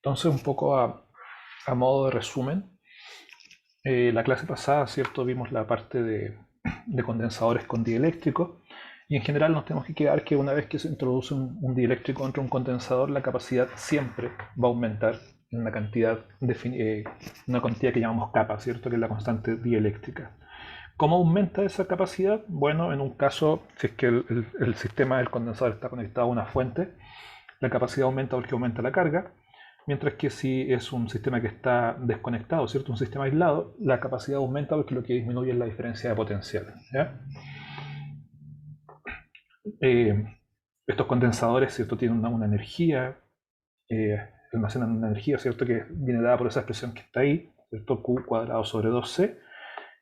Entonces, un poco a modo de resumen, la clase pasada, ¿cierto? Vimos la parte de condensadores con dieléctricos y en general nos tenemos que quedar que una vez que se introduce un dieléctrico dentro de un condensador, la capacidad siempre va a aumentar en una cantidad que llamamos capa, ¿cierto? Que es la constante dieléctrica. ¿Cómo aumenta esa capacidad? Bueno, en un caso, si es que el sistema del condensador está conectado a una fuente, la capacidad aumenta porque aumenta la carga, mientras que si es un sistema que está desconectado, ¿cierto? Un sistema aislado, la capacidad aumenta porque lo que disminuye es la diferencia de potencial. ¿Ya? Eh, Estos condensadores, ¿cierto? Tienen una energía, eh, almacenan una energía, ¿cierto? Que viene dada por esa expresión que está ahí, ¿cierto? Q cuadrado sobre 2C.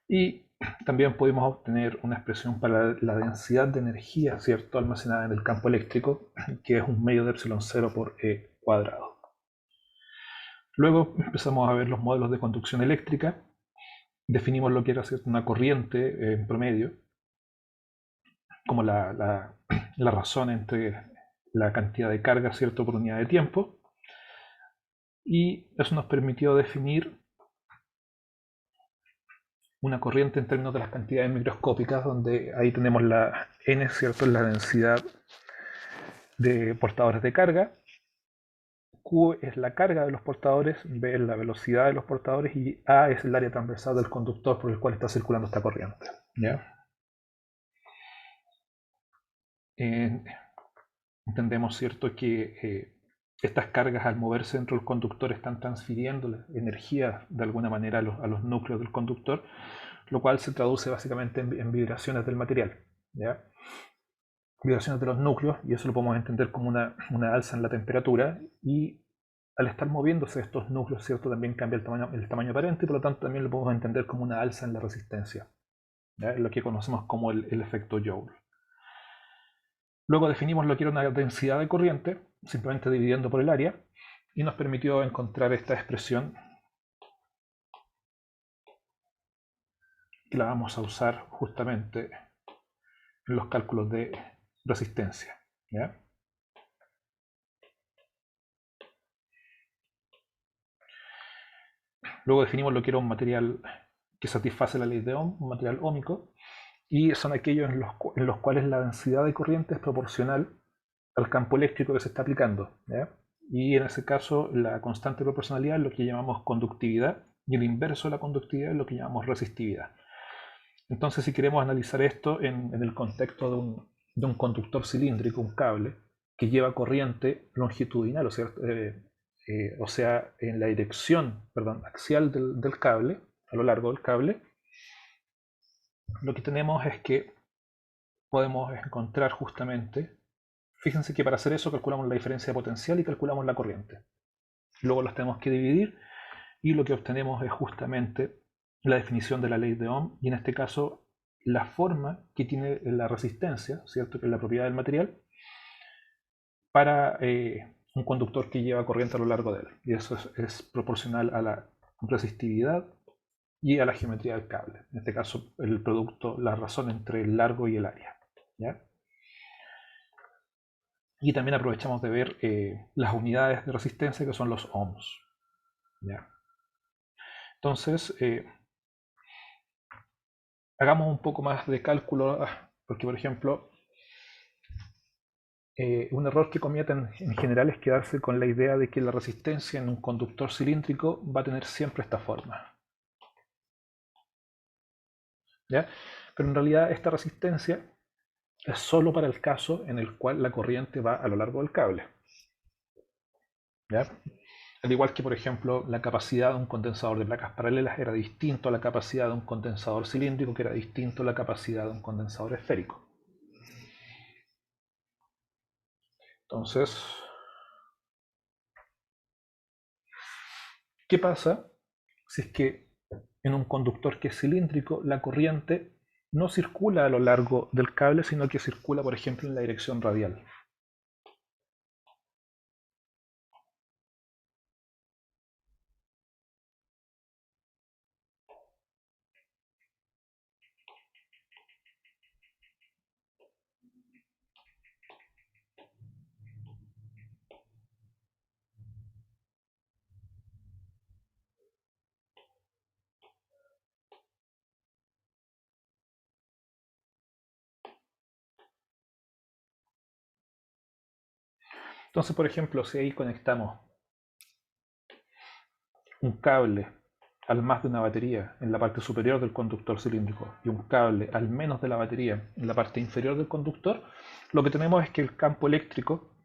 Y también podemos obtener una expresión para la densidad de energía, ¿cierto? Almacenada en el campo eléctrico, que es un medio de epsilon 0 por E cuadrado. Luego empezamos a ver los modelos de conducción eléctrica, definimos lo que era, ¿cierto? Una corriente en promedio, como la razón entre la cantidad de carga, ¿cierto? Por unidad de tiempo, y eso nos permitió definir una corriente en términos de las cantidades microscópicas, donde ahí tenemos la n, ¿cierto? La densidad de portadores de carga, Q es la carga de los portadores, B es la velocidad de los portadores y A es el área transversal del conductor por el cual está circulando esta corriente. ¿Ya? Eh, Entendemos, ¿cierto?, que estas cargas al moverse dentro del conductor están transfiriendo la energía de alguna manera a los núcleos del conductor, lo cual se traduce básicamente en vibraciones del material. ¿Ya? Vibraciones de los núcleos, y eso lo podemos entender como una alza en la temperatura, y al estar moviéndose estos núcleos, ¿cierto? También cambia el tamaño aparente y por lo tanto también lo podemos entender como una alza en la resistencia, ¿ya? Lo que conocemos como el efecto Joule. Luego definimos lo que era una densidad de corriente, simplemente dividiendo por el área, y nos permitió encontrar esta expresión que la vamos a usar justamente en los cálculos de resistencia. ¿Ya? Luego definimos lo que era un material que satisface la ley de Ohm, un material óhmico, y son aquellos en los cuales la densidad de corriente es proporcional al campo eléctrico que se está aplicando. ¿Ya? Y en ese caso, la constante de proporcionalidad es lo que llamamos conductividad, y el inverso de la conductividad es lo que llamamos resistividad. Entonces, si queremos analizar esto en el contexto de un conductor cilíndrico, un cable, que lleva corriente longitudinal, o sea, en la dirección, perdón, axial del cable, a lo largo del cable, lo que tenemos es que podemos encontrar justamente, fíjense que para hacer eso calculamos la diferencia de potencial y calculamos la corriente. Luego los tenemos que dividir y lo que obtenemos es justamente la definición de la ley de Ohm y en este caso la forma que tiene la resistencia, ¿cierto? Que es la propiedad del material, para un conductor que lleva corriente a lo largo de él. Y eso es proporcional a la resistividad y a la geometría del cable. En este caso, el producto, la razón entre el largo y el área. ¿Ya? Y también aprovechamos de ver las unidades de resistencia que son los ohms. ¿Ya? Entonces, hagamos un poco más de cálculo, porque por ejemplo, un error que cometen en general es quedarse con la idea de que la resistencia en un conductor cilíndrico va a tener siempre esta forma. ¿Ya? Pero en realidad esta resistencia es solo para el caso en el cual la corriente va a lo largo del cable. ¿Ya? Al igual que, por ejemplo, la capacidad de un condensador de placas paralelas era distinto a la capacidad de un condensador cilíndrico, que era distinto a la capacidad de un condensador esférico. Entonces, ¿qué pasa si es que en un conductor que es cilíndrico la corriente no circula a lo largo del cable, sino que circula, por ejemplo, en la dirección radial? Entonces, por ejemplo, si ahí conectamos un cable al más de una batería en la parte superior del conductor cilíndrico y un cable al menos de la batería en la parte inferior del conductor, lo que tenemos es que el campo eléctrico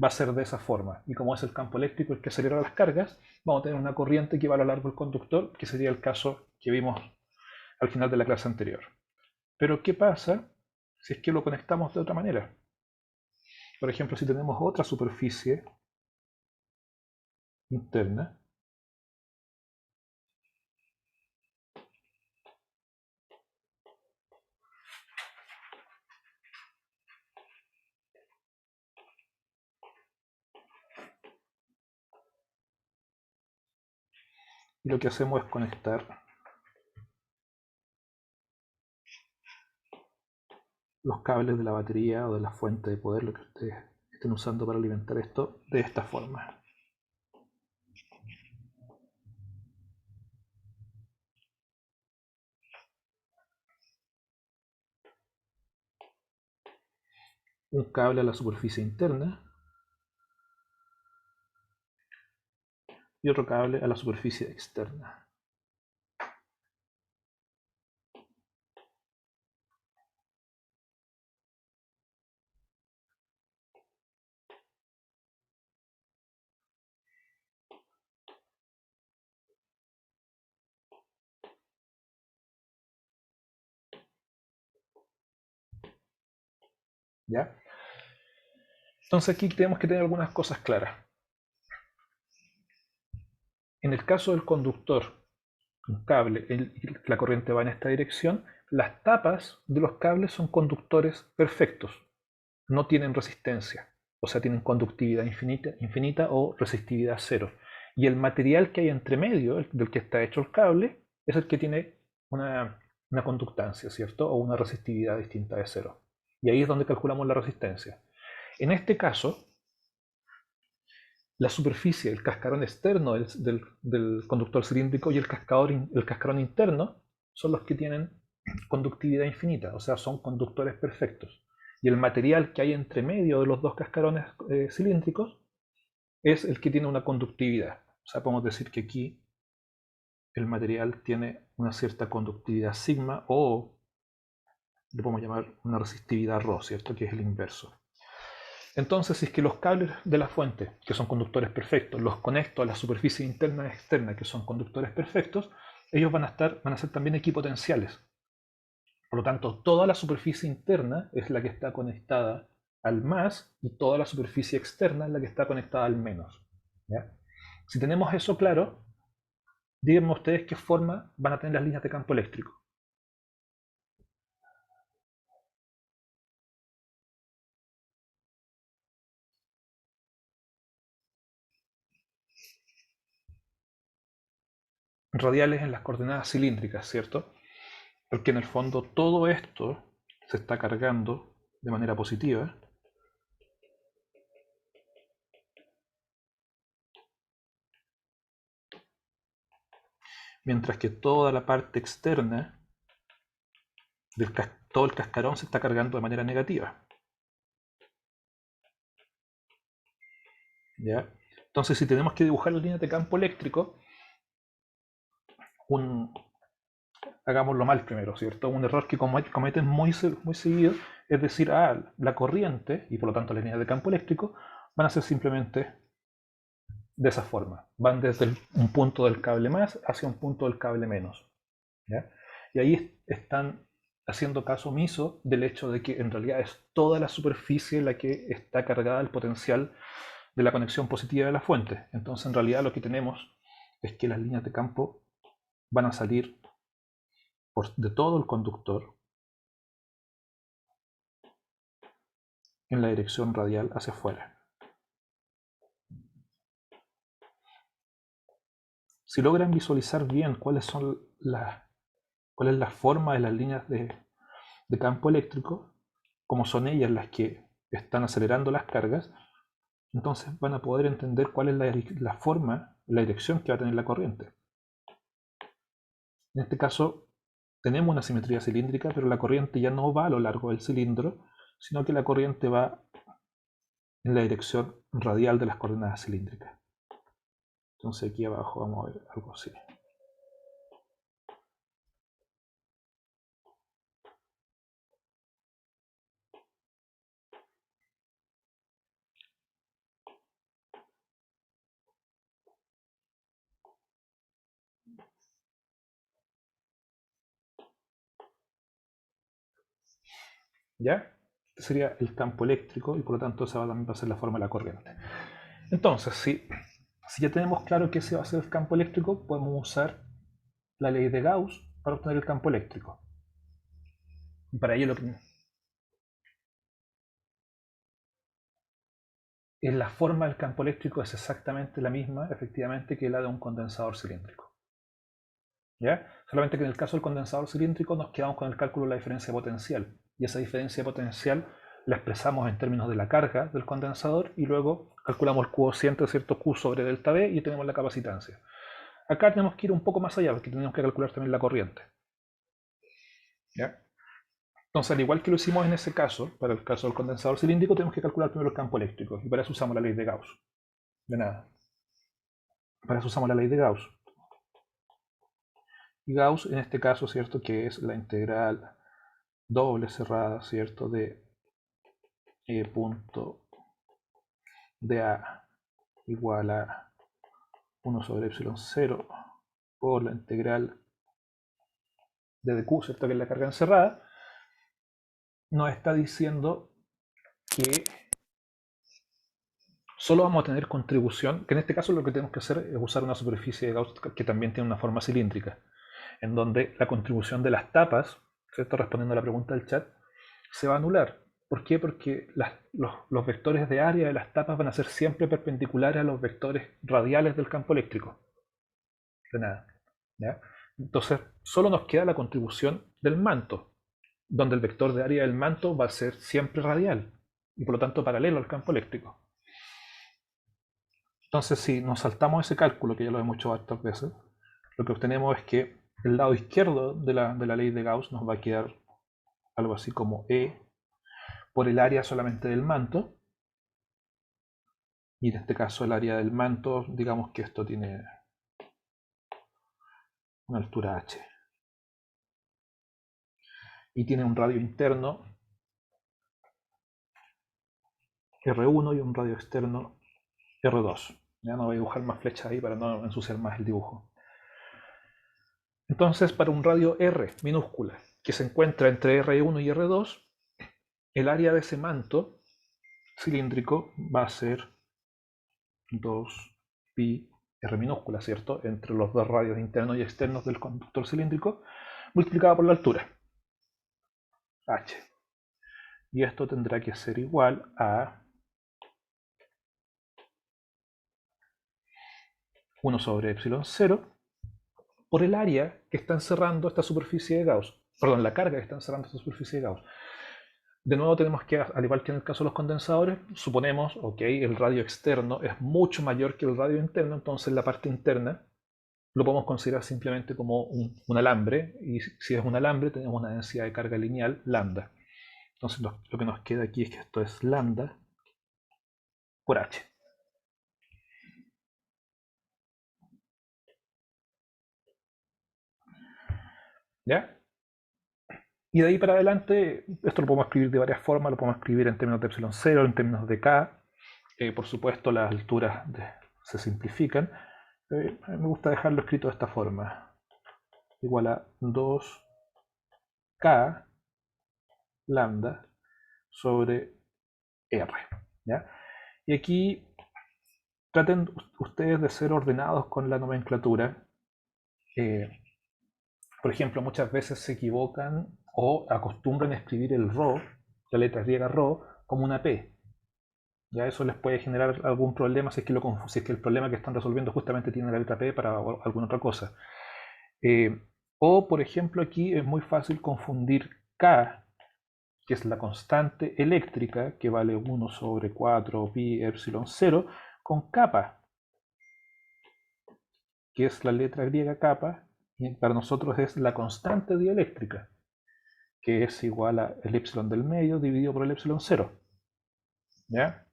va a ser de esa forma. Y como es el campo eléctrico el que acelera las cargas, vamos a tener una corriente que va a lo largo del conductor, que sería el caso que vimos al final de la clase anterior. Pero ¿qué pasa si es que lo conectamos de otra manera? Por ejemplo, si tenemos otra superficie interna, y lo que hacemos es conectar los cables de la batería o de la fuente de poder, lo que ustedes estén usando para alimentar esto, de esta forma. Un cable a la superficie interna y otro cable a la superficie externa. ¿Ya? Entonces aquí tenemos que tener algunas cosas claras. En el caso del conductor, un cable, la corriente va en esta dirección, las tapas de los cables son conductores perfectos, no tienen resistencia, o sea, tienen conductividad infinita o resistividad cero. Y el material que hay entre medio, del que está hecho el cable, es el que tiene una conductancia, ¿cierto? O una resistividad distinta de cero. Y ahí es donde calculamos la resistencia. En este caso, la superficie, el cascarón externo del conductor cilíndrico y el cascarón interno son los que tienen conductividad infinita, o sea, son conductores perfectos. Y el material que hay entre medio de los dos cascarones cilíndricos es el que tiene una conductividad. O sea, podemos decir que aquí el material tiene una cierta conductividad sigma o le podemos llamar una resistividad ρ, ¿cierto? Que es el inverso. Entonces, si es que los cables de la fuente, que son conductores perfectos, los conecto a la superficie interna y externa, que son conductores perfectos, ellos van a ser también equipotenciales. Por lo tanto, toda la superficie interna es la que está conectada al más y toda la superficie externa es la que está conectada al menos. ¿Ya? Si tenemos eso claro, díganme ustedes qué forma van a tener las líneas de campo eléctrico. Radiales en las coordenadas cilíndricas, ¿cierto? Porque en el fondo todo esto se está cargando de manera positiva, mientras que toda la parte externa, todo el cascarón se está cargando de manera negativa. ¿Ya? Entonces, si tenemos que dibujar las líneas de campo eléctrico, hagámoslo mal primero, ¿cierto? Un error que cometen muy seguido es decir, la corriente, y por lo tanto las líneas de campo eléctrico, van a ser simplemente de esa forma. Van desde un punto del cable más hacia un punto del cable menos. ¿Ya? Y ahí están haciendo caso omiso del hecho de que en realidad es toda la superficie la que está cargada el potencial de la conexión positiva de la fuente. Entonces en realidad lo que tenemos es que las líneas de campo van a salir de todo el conductor en la dirección radial hacia afuera. Si logran visualizar bien cuál es la forma de las líneas de campo eléctrico, como son ellas las que están acelerando las cargas, entonces van a poder entender cuál es la forma, la dirección que va a tener la corriente. En este caso tenemos una simetría cilíndrica, pero la corriente ya no va a lo largo del cilindro, sino que la corriente va en la dirección radial de las coordenadas cilíndricas. Entonces aquí abajo vamos a ver algo así. ¿Ya? Este sería el campo eléctrico y por lo tanto esa también va a ser la forma de la corriente. Entonces, si ya tenemos claro que ese va a ser el campo eléctrico, podemos usar la ley de Gauss para obtener el campo eléctrico. Y para ello la forma del campo eléctrico es exactamente la misma, efectivamente, que la de un condensador cilíndrico. ¿Ya? Solamente que en el caso del condensador cilíndrico nos quedamos con el cálculo de la diferencia potencial. Y esa diferencia potencial la expresamos en términos de la carga del condensador y luego calculamos el cociente, ¿cierto? Q sobre delta V y tenemos la capacitancia. Acá tenemos que ir un poco más allá porque tenemos que calcular también la corriente. ¿Ya? Entonces, al igual que lo hicimos en ese caso, para el caso del condensador cilíndrico, tenemos que calcular primero el campo eléctrico y para eso usamos la ley de Gauss. De nada. Para eso usamos la ley de Gauss. Y Gauss en este caso, ¿cierto? Que es la integral doble cerrada, ¿cierto? De punto de A igual a 1 sobre epsilon 0 por la integral de dq, ¿cierto? Que es la carga encerrada, nos está diciendo que solo vamos a tener contribución, que en este caso lo que tenemos que hacer es usar una superficie de Gauss que también tiene una forma cilíndrica, en donde la contribución de las tapas, ¿cierto? Respondiendo a la pregunta del chat, se va a anular. ¿Por qué? Porque los vectores de área de las tapas van a ser siempre perpendiculares a los vectores radiales del campo eléctrico. De nada. ¿Ya? Entonces, solo nos queda la contribución del manto, donde el vector de área del manto va a ser siempre radial y por lo tanto paralelo al campo eléctrico. Entonces, si nos saltamos ese cálculo, que ya lo hemos hecho varias veces, lo que obtenemos es que el lado izquierdo de la ley de Gauss nos va a quedar algo así como E por el área solamente del manto. Y en este caso el área del manto, digamos que esto tiene una altura h. Y tiene un radio interno R1 y un radio externo R2. Ya no voy a dibujar más flechas ahí para no ensuciar más el dibujo. Entonces, para un radio R minúscula que se encuentra entre R1 y R2, el área de ese manto cilíndrico va a ser 2pi R minúscula, ¿cierto? Entre los dos radios internos y externos del conductor cilíndrico, multiplicado por la altura, h. Y esto tendrá que ser igual a 1 sobre epsilon 0 por el área que está encerrando esta superficie de Gauss. Perdón, la carga que está encerrando esta superficie de Gauss. De nuevo tenemos que, al igual que en el caso de los condensadores, suponemos, ok, el radio externo es mucho mayor que el radio interno, entonces la parte interna lo podemos considerar simplemente como un alambre, y si es un alambre tenemos una densidad de carga lineal, lambda. Entonces lo que nos queda aquí es que esto es lambda por h. ¿Ya? Y de ahí para adelante, esto lo podemos escribir de varias formas, lo podemos escribir en términos de epsilon 0, en términos de k. Por supuesto, las alturas se simplifican. Me gusta dejarlo escrito de esta forma. Igual a 2k lambda sobre r. ¿Ya? Y aquí traten ustedes de ser ordenados con la nomenclatura. Por ejemplo, muchas veces se equivocan o acostumbran a escribir el rho, la letra griega rho, como una P. Ya eso les puede generar algún problema si es que el problema que están resolviendo justamente tiene la letra P para alguna otra cosa. O, por ejemplo, aquí es muy fácil confundir K, que es la constante eléctrica, que vale 1 sobre 4 pi epsilon 0, con kappa, que es la letra griega kappa, y para nosotros es la constante dieléctrica, que es igual a el epsilon del medio dividido por el epsilon 0. ¿Ya?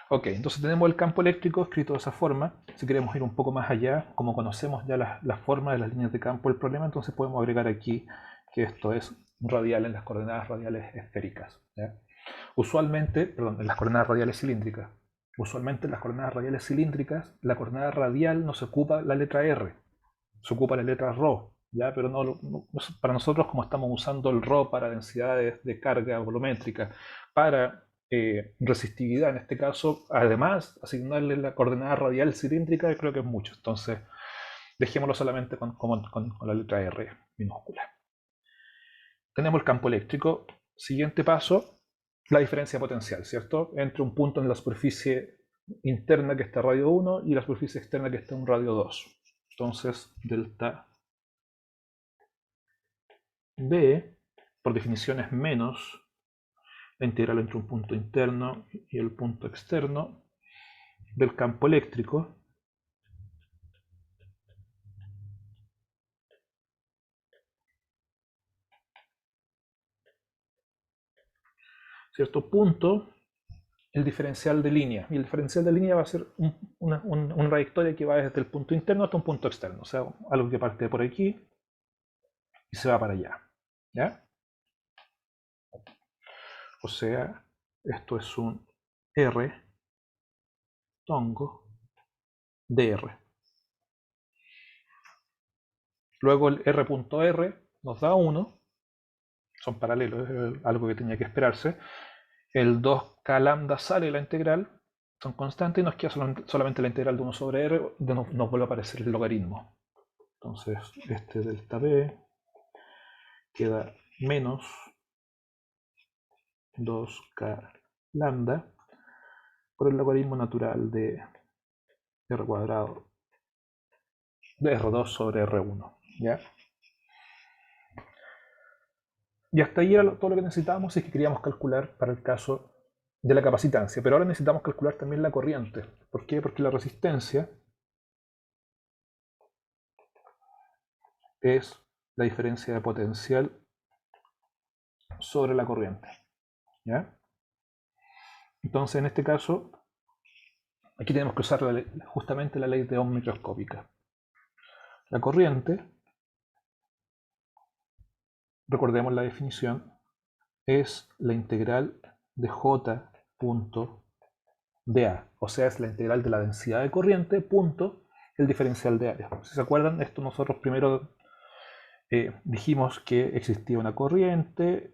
Ok, entonces tenemos el campo eléctrico escrito de esa forma. Si queremos ir un poco más allá, como conocemos ya las formas de las líneas de campo del problema, entonces podemos agregar aquí que esto es radial en las coordenadas radiales esféricas. ¿Ya? Usualmente, perdón, en las coordenadas radiales cilíndricas. Usualmente en las coordenadas radiales cilíndricas, la coordenada radial no se ocupa la letra R, se ocupa la letra ρ, ¿ya? Pero para nosotros, como estamos usando el ρ para densidades de carga volumétrica, para resistividad en este caso, además asignarle la coordenada radial cilíndrica, creo que es mucho. Entonces, dejémoslo solamente con la letra R minúscula. Tenemos el campo eléctrico. Siguiente paso, la diferencia potencial, ¿cierto? Entre un punto en la superficie interna que está en radio 1 y la superficie externa que está en radio 2. Entonces, delta B, por definición, es menos la integral entre un punto interno y el punto externo del campo eléctrico cierto punto el diferencial de línea. Y el diferencial de línea va a ser una trayectoria que va desde el punto interno hasta un punto externo. O sea, algo que parte por aquí y se va para allá. ¿Ya? O sea, esto es un R tongo dr. Luego el R.R nos da 1, son paralelos, es algo que tenía que esperarse. El 2k lambda sale de la integral, son constantes y nos queda solamente la integral de 1 sobre r, nos vuelve a aparecer el logaritmo. Entonces, este delta b queda menos 2k lambda por el logaritmo natural de r cuadrado de r2 sobre r1. ¿Ya? Y hasta ahí era todo lo que necesitábamos si es que queríamos calcular para el caso de la capacitancia. Pero ahora necesitamos calcular también la corriente. ¿Por qué? Porque la resistencia es la diferencia de potencial sobre la corriente. ¿Ya? Entonces, en este caso, aquí tenemos que usar justamente la ley de Ohm microscópica. La corriente, recordemos la definición, es la integral de J punto dA, o sea, es la integral de la densidad de corriente punto el diferencial de área. Si se acuerdan, esto nosotros primero dijimos que existía una corriente,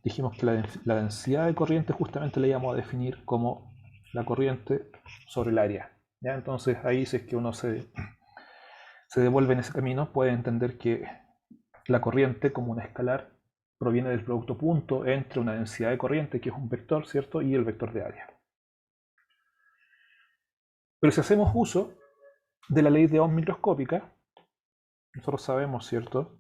dijimos que la densidad de corriente justamente la íbamos a definir como la corriente sobre el área. ¿Ya? Entonces ahí si es que uno se devuelve en ese camino, puede entender que la corriente como una escalar proviene del producto punto entre una densidad de corriente, que es un vector, ¿cierto?, y el vector de área. Pero si hacemos uso de la ley de Ohm microscópica, nosotros sabemos, ¿cierto?,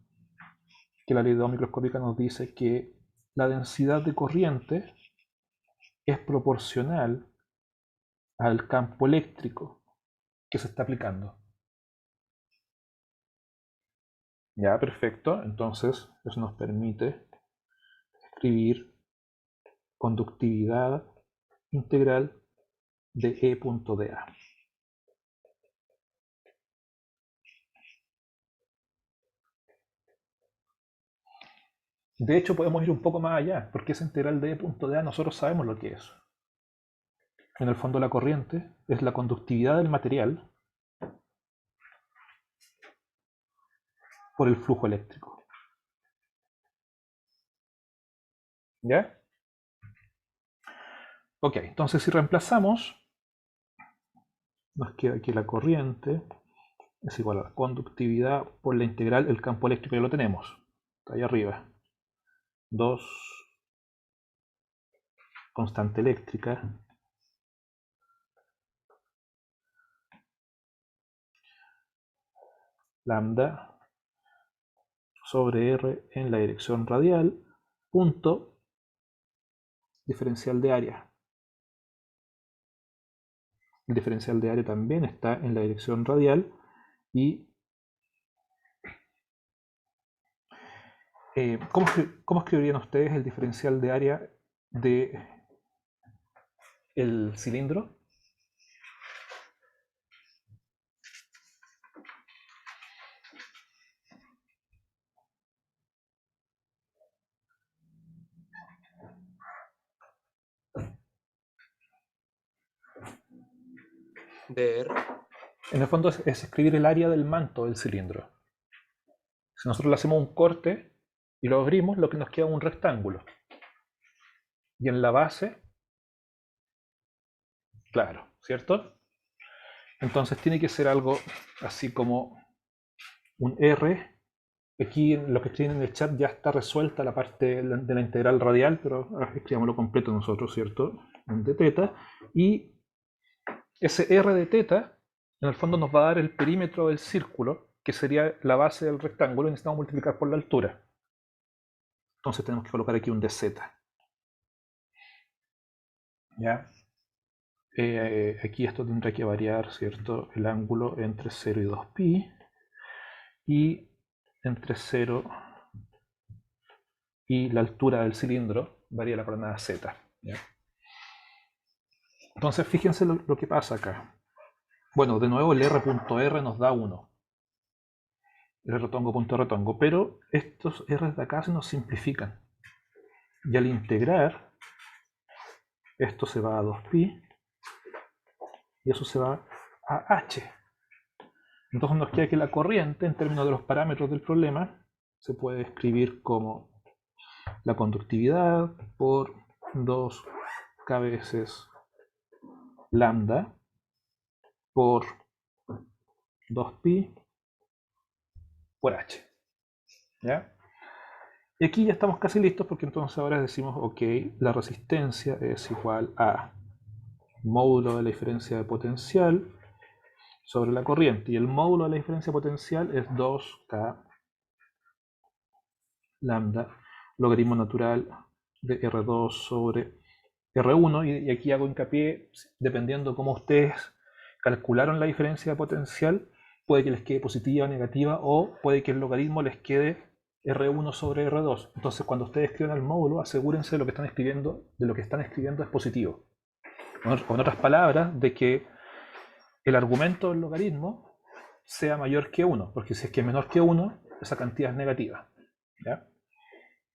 que la ley de Ohm microscópica nos dice que la densidad de corriente es proporcional al campo eléctrico que se está aplicando. Ya, perfecto. Entonces, eso nos permite escribir conductividad integral de E.dA. De hecho, podemos ir un poco más allá, porque esa integral de E.dA nosotros sabemos lo que es. En el fondo, la corriente es la conductividad del material por el flujo eléctrico. ¿Ya? Ok, entonces si reemplazamos, nos queda que la corriente es igual a la conductividad por la integral del campo eléctrico, ya lo tenemos, está ahí arriba. 2 constante eléctrica lambda sobre R en la dirección radial, punto diferencial de área. El diferencial de área también está en la dirección radial y ¿Cómo escribirían ustedes el diferencial de área de el cilindro? dr. En el fondo es escribir el área del manto del cilindro. Si nosotros le hacemos un corte y lo abrimos, lo que nos queda es un rectángulo. Y en la base, claro, ¿cierto? Entonces tiene que ser algo así como un R. Aquí en lo que estoy en el chat ya está resuelta la parte de la integral radial, pero escribámoslo completo nosotros, ¿cierto? De teta. Y ese R de teta, en el fondo nos va a dar el perímetro del círculo, que sería la base del rectángulo, y necesitamos multiplicar por la altura. Entonces tenemos que colocar aquí un dz. ¿Ya? Aquí esto tendrá que variar, ¿cierto? El ángulo entre 0 y 2pi. Y entre 0 y la altura del cilindro varía la coordenada z. ¿Ya? Entonces fíjense lo que pasa acá. Bueno, de nuevo el r.r nos da 1. El retongo.retongo. Pero estos r de acá se nos simplifican. Y al integrar, esto se va a 2pi y eso se va a h. Entonces nos queda que la corriente, en términos de los parámetros del problema, se puede escribir como la conductividad por 2k veces lambda por 2pi por h. ¿Ya? Y aquí ya estamos casi listos porque entonces ahora decimos, ok, la resistencia es igual a módulo de la diferencia de potencial sobre la corriente. Y el módulo de la diferencia potencial es 2k lambda logaritmo natural de R2 sobre R1. Y aquí hago hincapié, dependiendo cómo ustedes calcularon la diferencia de potencial, puede que les quede positiva o negativa, o puede que el logaritmo les quede R1 sobre R2. Entonces, cuando ustedes escriban el módulo, asegúrense de lo que están escribiendo, es positivo. Con otras palabras, de que el argumento del logaritmo sea mayor que 1, porque si es que es menor que 1, esa cantidad es negativa. ¿Ya?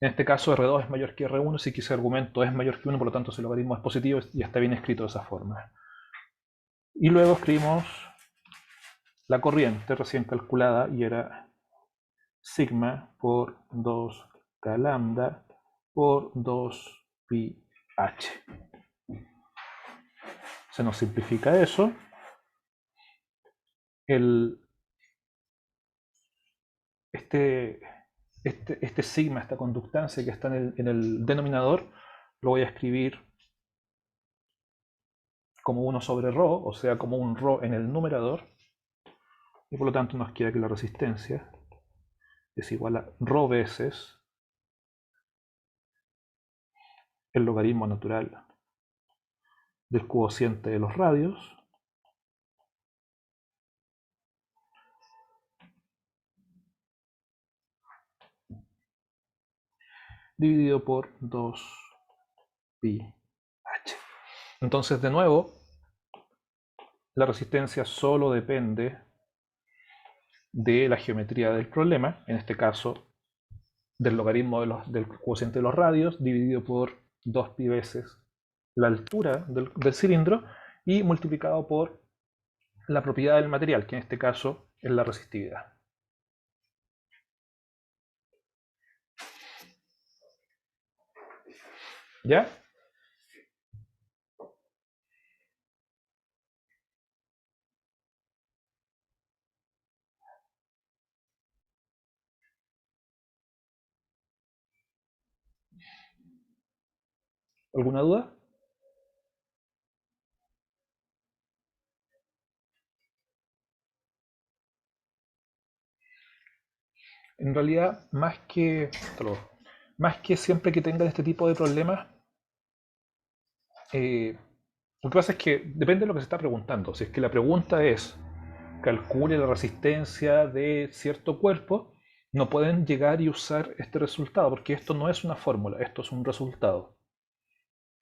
En este caso, R2 es mayor que R1, así que ese argumento es mayor que 1, por lo tanto ese logaritmo es positivo y está bien escrito de esa forma. Y luego escribimos la corriente recién calculada y era sigma por 2k lambda por 2pi h. Se nos simplifica eso. Este sigma, esta conductancia que está en el denominador, lo voy a escribir como 1 sobre ρ, o sea, como un ρ en el numerador. Y por lo tanto nos queda que la resistencia es igual a ρ veces el logaritmo natural del cociente de los radios dividido por 2pi h. Entonces, de nuevo, la resistencia solo depende de la geometría del problema, en este caso del logaritmo del cociente de los radios dividido por 2pi veces la altura del cilindro y multiplicado por la propiedad del material, que en este caso es la resistividad. ¿Ya? ¿Alguna duda? En realidad, más que siempre que tengan este tipo de problemas, lo que pasa es que depende de lo que se está preguntando. Si es que la pregunta es, calcule la resistencia de cierto cuerpo, no pueden llegar y usar este resultado, porque esto no es una fórmula, esto es un resultado.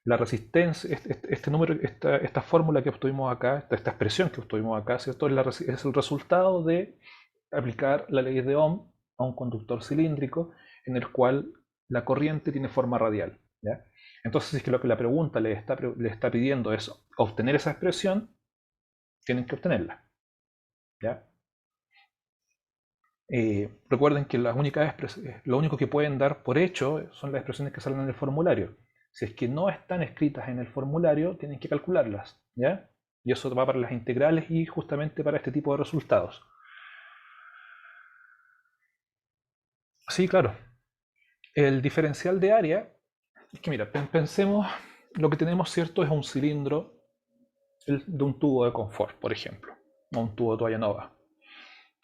La resistencia, este número, esta fórmula que obtuvimos acá, esta expresión que obtuvimos acá, ¿cierto? Es el resultado de aplicar la ley de Ohm a un conductor cilíndrico en el cual la corriente tiene forma radial, ¿ya? Entonces, si es que lo que la pregunta le está pidiendo es obtener esa expresión, tienen que obtenerla, ¿ya? Recuerden que lo único que pueden dar por hecho son las expresiones que salen en el formulario. Si es que no están escritas en el formulario, tienen que calcularlas, ¿ya? Y eso va para las integrales y justamente para este tipo de resultados. Sí, claro. El diferencial de área, es que mira, pensemos, lo que tenemos, ¿cierto? Es un cilindro de un tubo de confort, por ejemplo, o un tubo de toalla nova,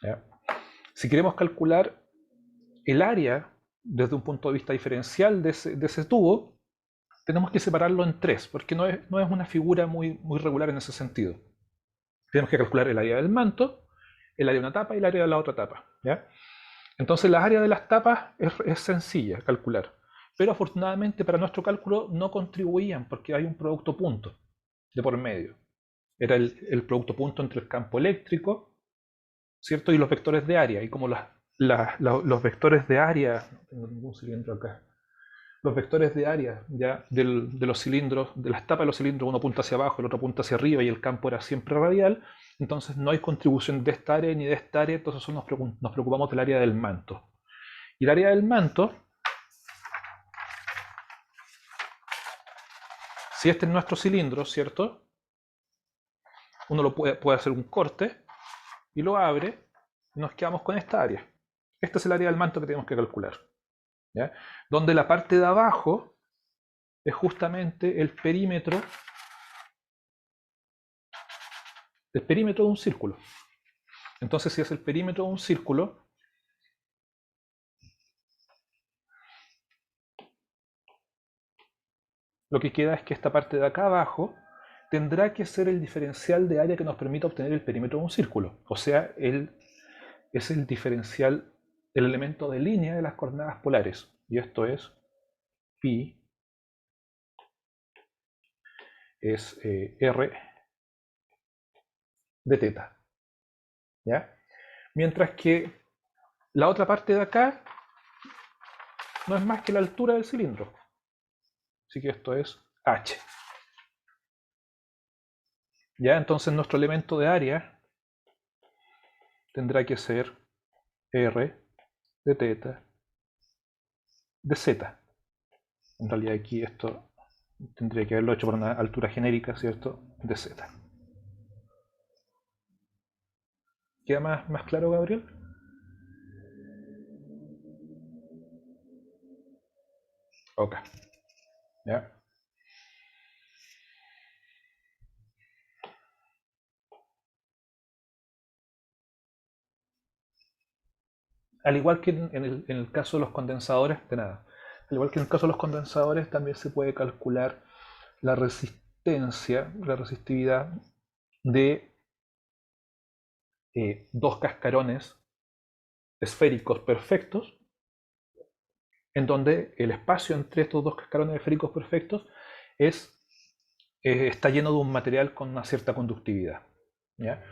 ¿ya? Si queremos calcular el área desde un punto de vista diferencial de ese tubo, tenemos que separarlo en tres, porque no es una figura muy regular en ese sentido. Tenemos que calcular el área del manto, el área de una tapa y el área de la otra tapa, ¿ya? Entonces la área de las tapas es sencilla calcular, pero afortunadamente para nuestro cálculo no contribuían porque hay un producto punto de por medio. Era el producto punto entre el campo eléctrico, ¿cierto? Y los vectores de área. Y como los vectores de área, no tengo ningún cilindro acá, los vectores de área ya de los cilindros, de las tapas de los cilindros, uno apunta hacia abajo, el otro apunta hacia arriba y el campo era siempre radial, entonces no hay contribución de esta área ni de esta área, entonces nos preocupamos del área del manto. Y el área del manto, si este es nuestro cilindro, ¿cierto? Uno lo puede hacer un corte y lo abre y nos quedamos con esta área. Este es el área del manto que tenemos que calcular, ¿ya? Donde la parte de abajo es justamente el perímetro de un círculo. Entonces, si es el perímetro de un círculo, lo que queda es que esta parte de acá abajo tendrá que ser el diferencial de área que nos permita obtener el perímetro de un círculo. O sea, es el diferencial, el elemento de línea de las coordenadas polares. Y esto es pi, es r de teta, ¿ya? Mientras que la otra parte de acá no es más que la altura del cilindro. Así que esto es h. ¿Ya? Entonces nuestro elemento de área tendrá que ser r de teta de z. En realidad aquí esto tendría que haberlo hecho por una altura genérica, ¿cierto? De z. ¿Queda más claro, Gabriel? Ok. ¿Ya? Al igual que en el caso de los condensadores, de nada. Al igual que en el caso de los condensadores, también se puede calcular la resistencia, la resistividad de dos cascarones esféricos perfectos, en donde el espacio entre estos dos cascarones esféricos perfectos está lleno de un material con una cierta conductividad, ¿ya?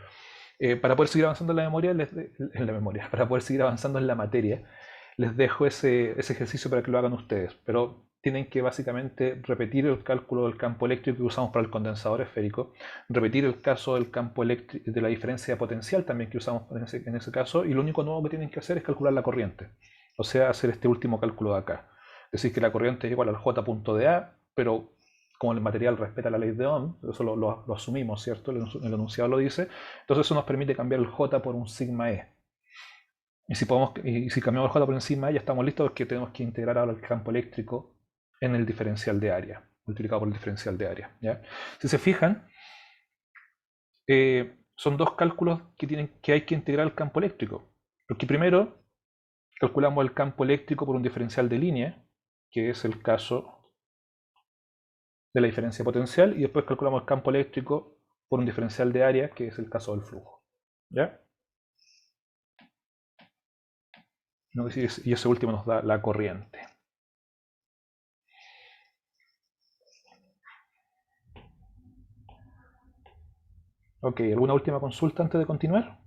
Para poder seguir avanzando en la memoria, para poder seguir avanzando en la materia, les dejo ese ejercicio para que lo hagan ustedes, pero tienen que básicamente repetir el cálculo del campo eléctrico que usamos para el condensador esférico, repetir el caso del campo eléctrico, de la diferencia potencial también que usamos en ese caso, y lo único nuevo que tienen que hacer es calcular la corriente, o sea, hacer este último cálculo de acá. Decir que la corriente es igual al J punto de A, pero como el material respeta la ley de Ohm, eso lo asumimos, ¿cierto? El enunciado lo dice, entonces eso nos permite cambiar el J por un sigma E. Y si cambiamos el J por un sigma E, ya estamos listos porque tenemos que integrar ahora el campo eléctrico en el diferencial de área, multiplicado por el diferencial de área, ¿ya? Si se fijan, son dos cálculos que hay que integrar al campo eléctrico. Porque primero calculamos el campo eléctrico por un diferencial de línea, que es el caso de la diferencia potencial, y después calculamos el campo eléctrico por un diferencial de área, que es el caso del flujo, ¿ya? ¿no? Y ese último nos da la corriente. Ok, ¿alguna última consulta antes de continuar?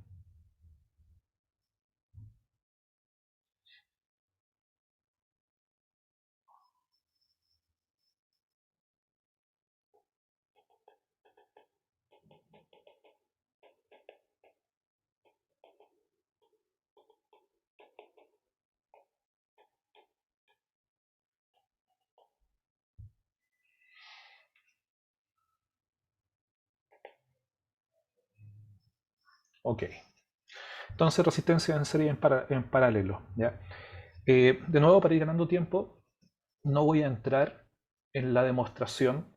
Ok. Entonces, resistencia en serie en paralelo. ¿Ya? De nuevo, para ir ganando tiempo, no voy a entrar en la demostración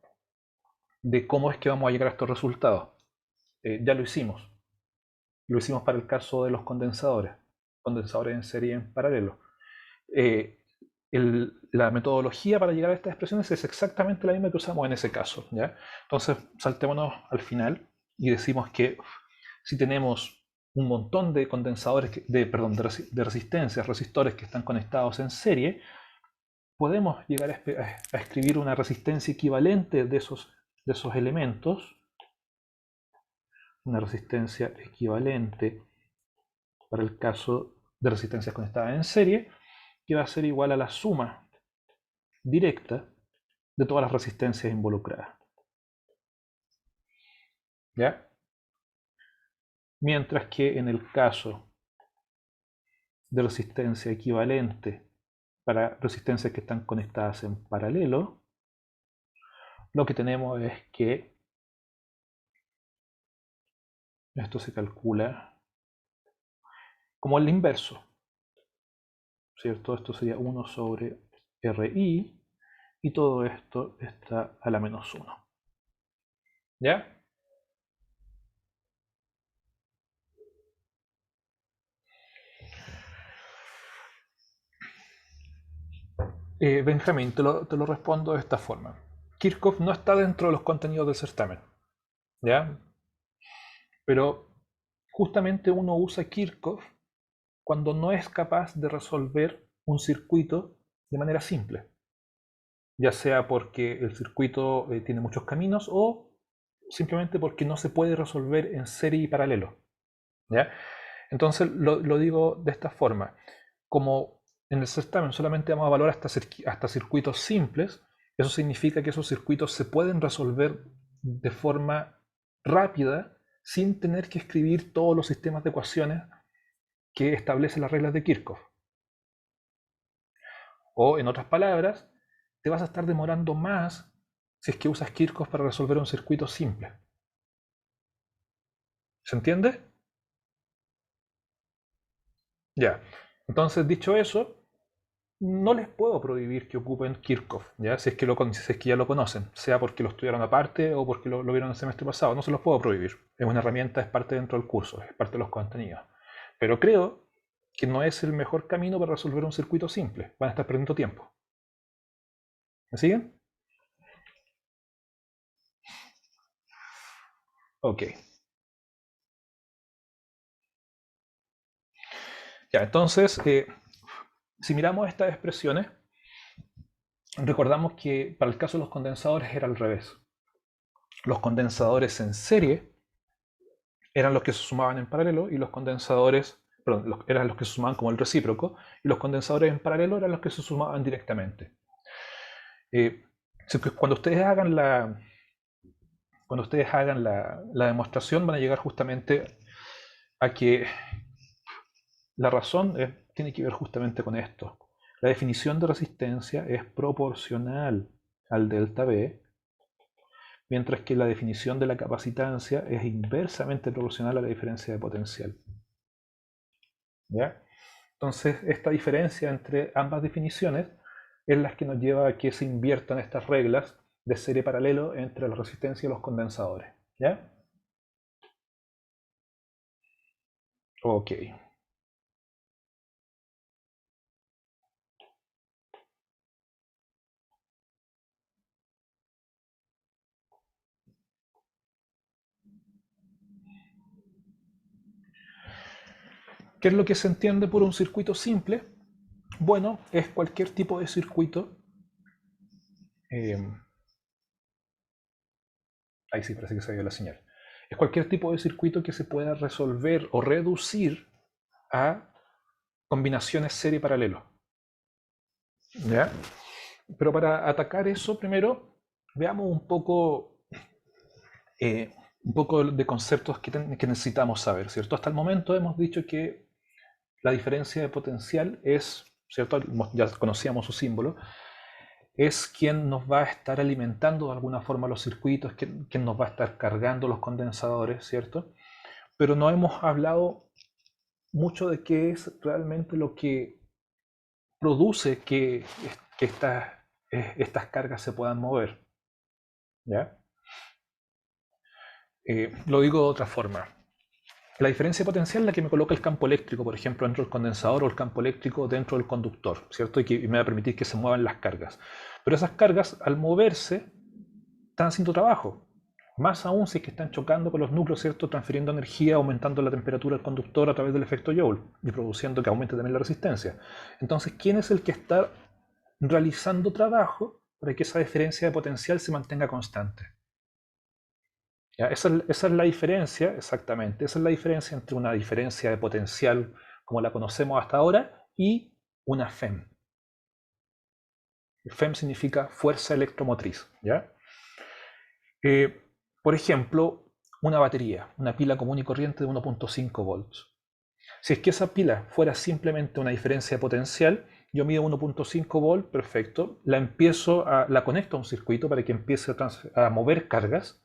de cómo es que vamos a llegar a estos resultados. Ya lo hicimos. Lo hicimos para el caso de los condensadores en serie en paralelo. Eh, la metodología para llegar a estas expresiones es exactamente la misma que usamos en ese caso. ¿Ya? Entonces, saltémonos al final y decimos que si tenemos un montón de condensadores, de resistencias, resistores que están conectados en serie, podemos llegar a escribir una resistencia equivalente de esos elementos, una resistencia equivalente para el caso de resistencias conectadas en serie, que va a ser igual a la suma directa de todas las resistencias involucradas. ¿Ya? Mientras que en el caso de resistencia equivalente para resistencias que están conectadas en paralelo, lo que tenemos es que esto se calcula como el inverso, ¿cierto? Esto sería 1 sobre RI y todo esto está a la menos 1. ¿Ya? Benjamín, te lo respondo de esta forma. Kirchhoff no está dentro de los contenidos del certamen, ¿ya? Pero justamente uno usa Kirchhoff cuando no es capaz de resolver un circuito de manera simple, ya sea porque el circuito tiene muchos caminos o simplemente porque no se puede resolver en serie y paralelo. ¿Ya? Entonces lo digo de esta forma. Como en el certamen solamente vamos a evaluar hasta circuitos simples, eso significa que esos circuitos se pueden resolver de forma rápida sin tener que escribir todos los sistemas de ecuaciones que establecen las reglas de Kirchhoff. O, en otras palabras, te vas a estar demorando más si es que usas Kirchhoff para resolver un circuito simple. ¿Se entiende? Ya. Entonces, dicho eso, no les puedo prohibir que ocupen Kirchhoff, ¿ya? Si es que ya lo conocen, sea porque lo estudiaron aparte o porque lo vieron el semestre pasado, no se los puedo prohibir. Es una herramienta, es parte dentro del curso, es parte de los contenidos. Pero creo que no es el mejor camino para resolver un circuito simple. Van a estar perdiendo tiempo. ¿Me siguen? Ok. Ya, entonces, si miramos estas expresiones, recordamos que para el caso de los condensadores era al revés. Los condensadores en serie eran los que se sumaban en paralelo y los condensadores, perdón, eran los que se sumaban como el recíproco y los condensadores en paralelo eran los que se sumaban directamente. Eh, cuando ustedes hagan la demostración van a llegar justamente a que la razón tiene que ver justamente con esto. La definición de resistencia es proporcional al delta V, mientras que la definición de la capacitancia es inversamente proporcional a la diferencia de potencial. ¿Ya? Entonces, esta diferencia entre ambas definiciones es la que nos lleva a que se inviertan estas reglas de serie paralelo entre la resistencia y los condensadores. ¿Ya? Ok. ¿Qué es lo que se entiende por un circuito simple? Bueno, es cualquier tipo de circuito. eh, Ahí sí parece que se dio la señal. Es cualquier tipo de circuito que se pueda resolver o reducir a combinaciones serie paralelo. ¿Ya? Pero para atacar eso, primero veamos un poco de conceptos que necesitamos saber, ¿cierto? Hasta el momento hemos dicho que la diferencia de potencial es, ¿cierto? Ya conocíamos su símbolo, es quien nos va a estar alimentando de alguna forma los circuitos, quien nos va a estar cargando los condensadores, ¿cierto? Pero no hemos hablado mucho de qué es realmente lo que produce que estas cargas se puedan mover, ¿ya? Lo digo de otra forma. La diferencia potencial es la que me coloca el campo eléctrico, por ejemplo, dentro del condensador o el campo eléctrico dentro del conductor, ¿cierto? Y me va a permitir que se muevan las cargas. Pero esas cargas, al moverse, están haciendo trabajo. Más aún si es que están chocando con los núcleos, ¿cierto? Transfiriendo energía, aumentando la temperatura del conductor a través del efecto Joule y produciendo que aumente también la resistencia. Entonces, ¿quién es el que está realizando trabajo para que esa diferencia de potencial se mantenga constante? ¿Ya? Esa es la diferencia, exactamente, esa es la diferencia entre una diferencia de potencial como la conocemos hasta ahora y una FEM. FEM significa fuerza electromotriz, ¿ya? Eh, por ejemplo, una batería, una pila común y corriente de 1.5 volts. Si es que esa pila fuera simplemente una diferencia de potencial, yo mido 1.5 volts, perfecto, la conecto a un circuito para que empiece a mover cargas.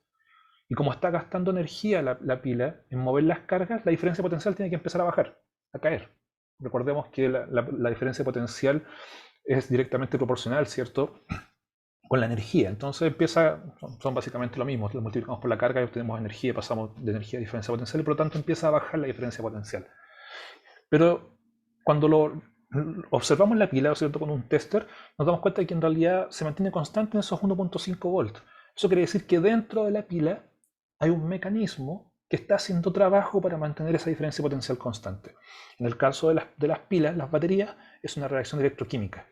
Y como está gastando energía la pila en mover las cargas, la diferencia potencial tiene que empezar a bajar, a caer. Recordemos que la diferencia potencial es directamente proporcional, ¿cierto?, con la energía. Entonces son básicamente lo mismo. Lo multiplicamos por la carga y obtenemos energía, pasamos de energía a diferencia potencial y por lo tanto empieza a bajar la diferencia potencial. Pero cuando observamos la pila, ¿cierto?, con un tester, nos damos cuenta de que en realidad se mantiene constante en esos 1.5 volts. Eso quiere decir que dentro de la pila hay un mecanismo que está haciendo trabajo para mantener esa diferencia potencial constante. En el caso de las pilas, las baterías, es una reacción electroquímica.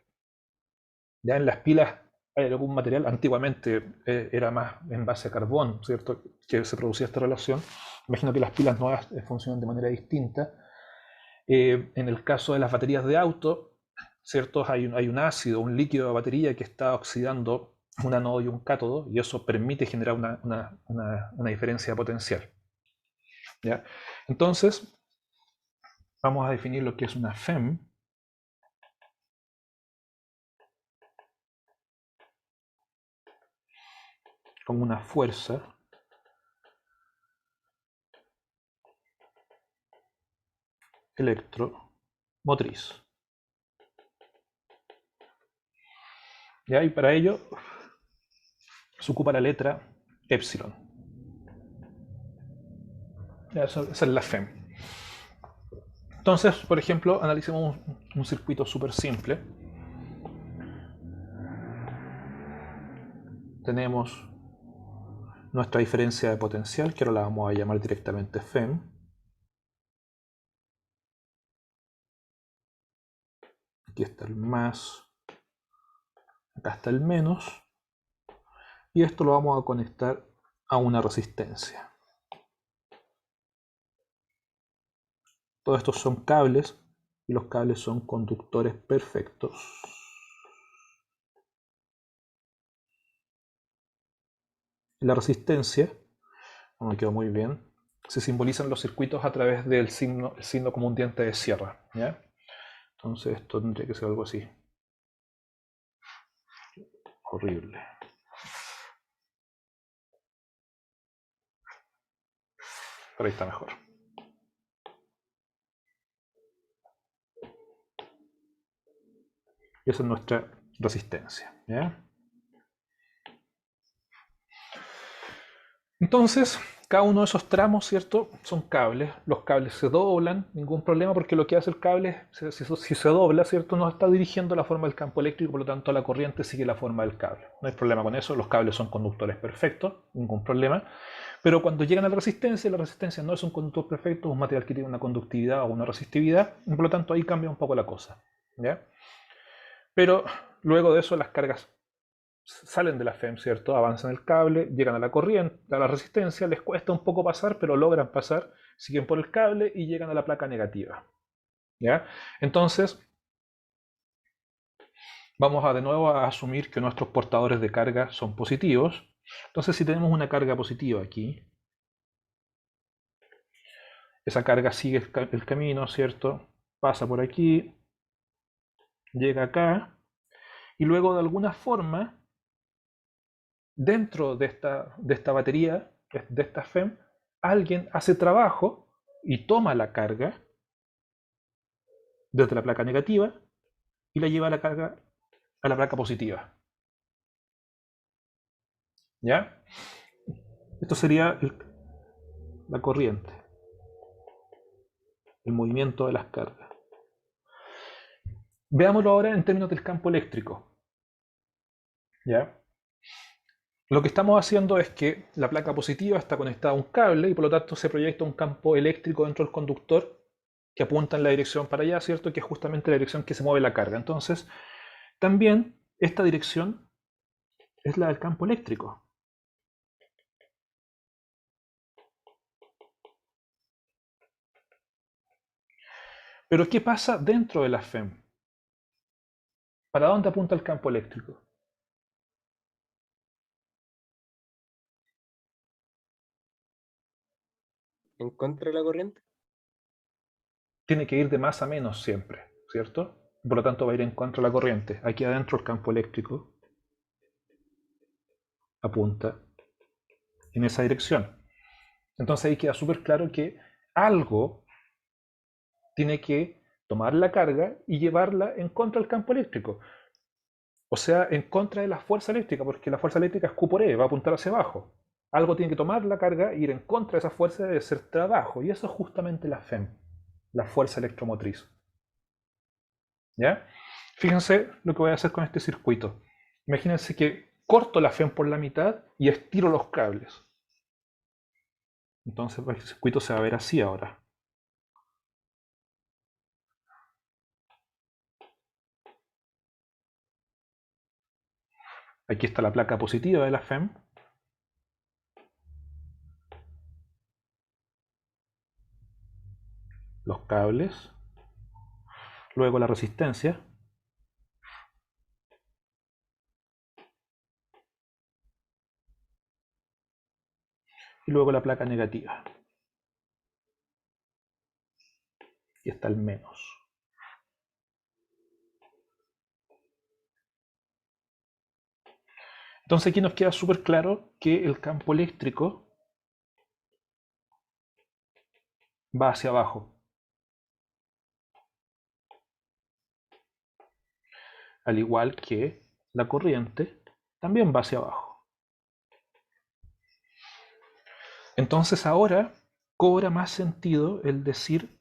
Ya en las pilas hay algún material, antiguamente era más en base a carbón, ¿cierto?, que se producía esta relación. Imagino que las pilas nuevas funcionan de manera distinta. En el caso de las baterías de auto, ¿cierto?, hay un ácido, un líquido de batería que está oxidando un ánodo y un cátodo, y eso permite generar una diferencia potencial. ¿Ya? Entonces, vamos a definir lo que es una FEM. Como una fuerza electromotriz. ¿Ya? Y para ello se ocupa la letra epsilon. ¿Ya? Esa es la FEM. Entonces, por ejemplo, analicemos un circuito súper simple. Tenemos nuestra diferencia de potencial, que ahora la vamos a llamar directamente FEM. Aquí está el más, acá está el menos, y esto lo vamos a conectar a una resistencia. Todos estos son cables, y los cables son conductores perfectos. La resistencia, no me quedó muy bien, se simbolizan los circuitos a través del signo, el signo como un diente de sierra, ¿ya? Entonces esto tendría que ser algo así. Horrible. Pero ahí está mejor. Y esa es nuestra resistencia, ¿ya? Entonces, cada uno de esos tramos, ¿cierto?, son cables. Los cables se doblan, ningún problema, porque lo que hace el cable, si se dobla, ¿cierto?, nos está dirigiendo la forma del campo eléctrico, por lo tanto la corriente sigue la forma del cable. No hay problema con eso, los cables son conductores perfectos, ningún problema. Pero cuando llegan a la resistencia no es un conductor perfecto, es un material que tiene una conductividad o una resistividad, y por lo tanto ahí cambia un poco la cosa, ¿ya? Pero luego de eso las cargas salen de la FEM, ¿cierto? Avanzan el cable, llegan a la corriente, a la resistencia, les cuesta un poco pasar, pero logran pasar, siguen por el cable y llegan a la placa negativa, ¿ya? Entonces, vamos a de nuevo a asumir que nuestros portadores de carga son positivos. Entonces, si tenemos una carga positiva aquí, esa carga sigue el camino, ¿cierto? Pasa por aquí, llega acá, y luego de alguna forma, dentro de esta batería, de esta FEM, alguien hace trabajo y toma la carga desde la placa negativa y la lleva la carga a la placa positiva. ¿Ya? Esto sería la corriente, el movimiento de las cargas. Veámoslo ahora en términos del campo eléctrico. ¿Ya? Lo que estamos haciendo es que la placa positiva está conectada a un cable y por lo tanto se proyecta un campo eléctrico dentro del conductor que apunta en la dirección para allá, ¿cierto? Que es justamente la dirección que se mueve la carga. Entonces, también esta dirección es la del campo eléctrico. Pero ¿qué pasa dentro de la FEM? ¿Para dónde apunta el campo eléctrico? ¿En contra de la corriente? Tiene que ir de más a menos siempre, ¿cierto? Por lo tanto va a ir en contra de la corriente. Aquí adentro el campo eléctrico apunta en esa dirección. Entonces ahí queda súper claro que algo tiene que tomar la carga y llevarla en contra del campo eléctrico. O sea, en contra de la fuerza eléctrica, porque la fuerza eléctrica es Q por E, va a apuntar hacia abajo. Algo tiene que tomar la carga e ir en contra de esa fuerza de ser trabajo. Y eso es justamente la FEM, la fuerza electromotriz. ¿Ya? Fíjense lo que voy a hacer con este circuito. Imagínense que corto la FEM por la mitad y estiro los cables. Entonces el circuito se va a ver así ahora. Aquí está la placa positiva de la FEM. Los cables. Luego la resistencia. Y luego la placa negativa. Y está el menos. Entonces aquí nos queda súper claro que el campo eléctrico va hacia abajo. Al igual que la corriente también va hacia abajo. Entonces ahora cobra más sentido el decir,